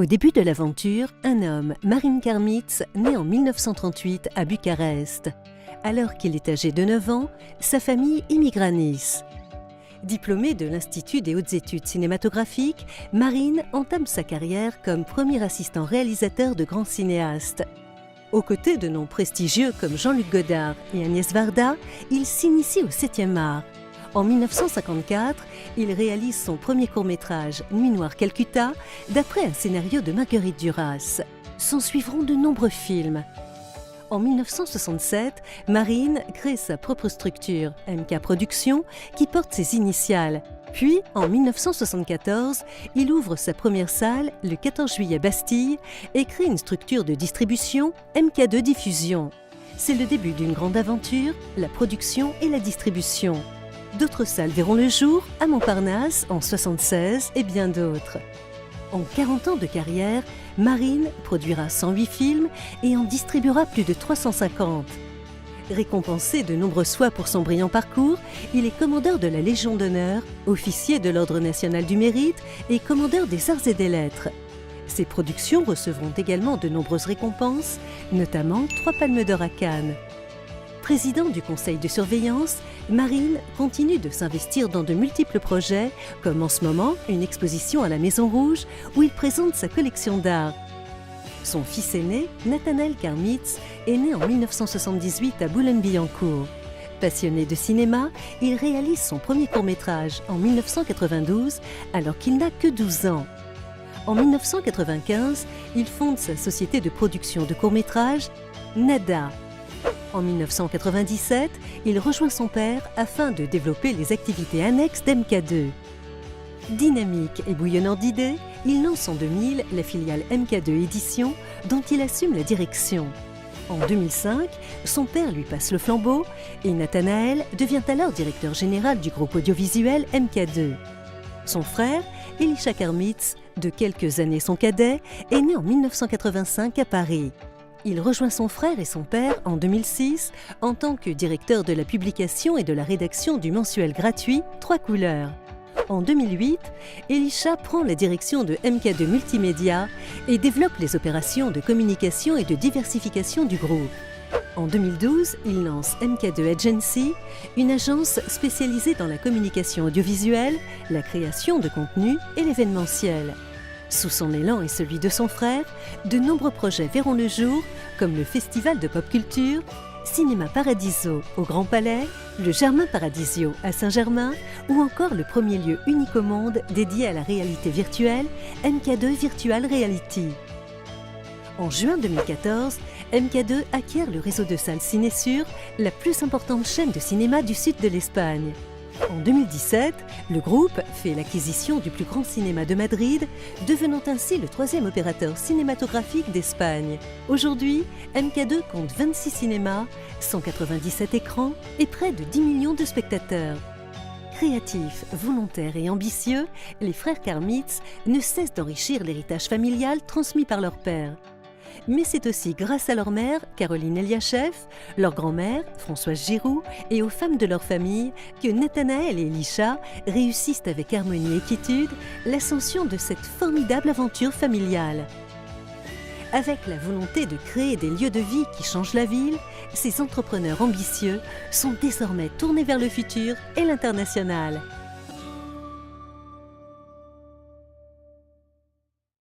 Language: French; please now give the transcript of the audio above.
Au début de l'aventure, un homme, Marin Karmitz, naît en 1938 à Bucarest. Alors qu'il est âgé de 9 ans, sa famille immigre à Nice. Diplômé de l'Institut des hautes études cinématographiques, Marin entame sa carrière comme premier assistant réalisateur de grands cinéastes. Aux côtés de noms prestigieux comme Jean-Luc Godard et Agnès Varda, il s'initie au 7e art. En 1954, il réalise son premier court-métrage « Nuit noire Calcutta » d'après un scénario de Marguerite Duras. S'en suivront de nombreux films. En 1967, Marin crée sa propre structure, MK Productions, qui porte ses initiales. Puis, en 1974, il ouvre sa première salle, le 14 juillet à Bastille, et crée une structure de distribution, MK2 Diffusion. C'est le début d'une grande aventure, la production et la distribution. D'autres salles verront le jour, à Montparnasse, en 1976, et bien d'autres. En 40 ans de carrière, Marin produira 108 films et en distribuera plus de 350. Récompensé de nombreuses fois pour son brillant parcours, il est commandeur de la Légion d'honneur, officier de l'Ordre national du mérite et commandeur des arts et des lettres. Ses productions recevront également de nombreuses récompenses, notamment 3 Palmes d'Or à Cannes. Président du conseil de surveillance, Marin continue de s'investir dans de multiples projets, comme en ce moment une exposition à la Maison Rouge où il présente sa collection d'art. Son fils aîné, Nathanaël Karmitz, est né en 1978 à Boulogne-Billancourt. Passionné de cinéma, il réalise son premier court-métrage en 1992 alors qu'il n'a que 12 ans. En 1995, il fonde sa société de production de courts-métrages, Nada. En 1997, il rejoint son père afin de développer les activités annexes d'MK2. Dynamique et bouillonnant d'idées, il lance en 2000 la filiale MK2 Éditions dont il assume la direction. En 2005, son père lui passe le flambeau et Nathanaël devient alors directeur général du groupe audiovisuel MK2. Son frère, Elisha Karmitz, de quelques années son cadet, est né en 1985 à Paris. Il rejoint son frère et son père en 2006 en tant que directeur de la publication et de la rédaction du mensuel gratuit 3 couleurs. En 2008, Elisha prend la direction de MK2 Multimédia et développe les opérations de communication et de diversification du groupe. En 2012, il lance MK2 Agency, une agence spécialisée dans la communication audiovisuelle, la création de contenu et l'événementiel. Sous son élan et celui de son frère, de nombreux projets verront le jour, comme le Festival de Pop Culture, Cinéma Paradiso au Grand Palais, le Germain Paradisio à Saint-Germain ou encore le premier lieu unique au monde dédié à la réalité virtuelle, MK2 Virtual Reality. En juin 2014, MK2 acquiert le réseau de salles Ciné-Sur, la plus importante chaîne de cinéma du sud de l'Espagne. En 2017, le groupe fait l'acquisition du plus grand cinéma de Madrid, devenant ainsi le 3e opérateur cinématographique d'Espagne. Aujourd'hui, MK2 compte 26 cinémas, 197 écrans et près de 10 millions de spectateurs. Créatifs, volontaires et ambitieux, les frères Karmitz ne cessent d'enrichir l'héritage familial transmis par leur père. Mais c'est aussi grâce à leur mère, Caroline Eliachev, leur grand-mère, Françoise Giroux, et aux femmes de leur famille que Nathanaël et Elisha réussissent avec harmonie et quiétude l'ascension de cette formidable aventure familiale. Avec la volonté de créer des lieux de vie qui changent la ville, ces entrepreneurs ambitieux sont désormais tournés vers le futur et l'international.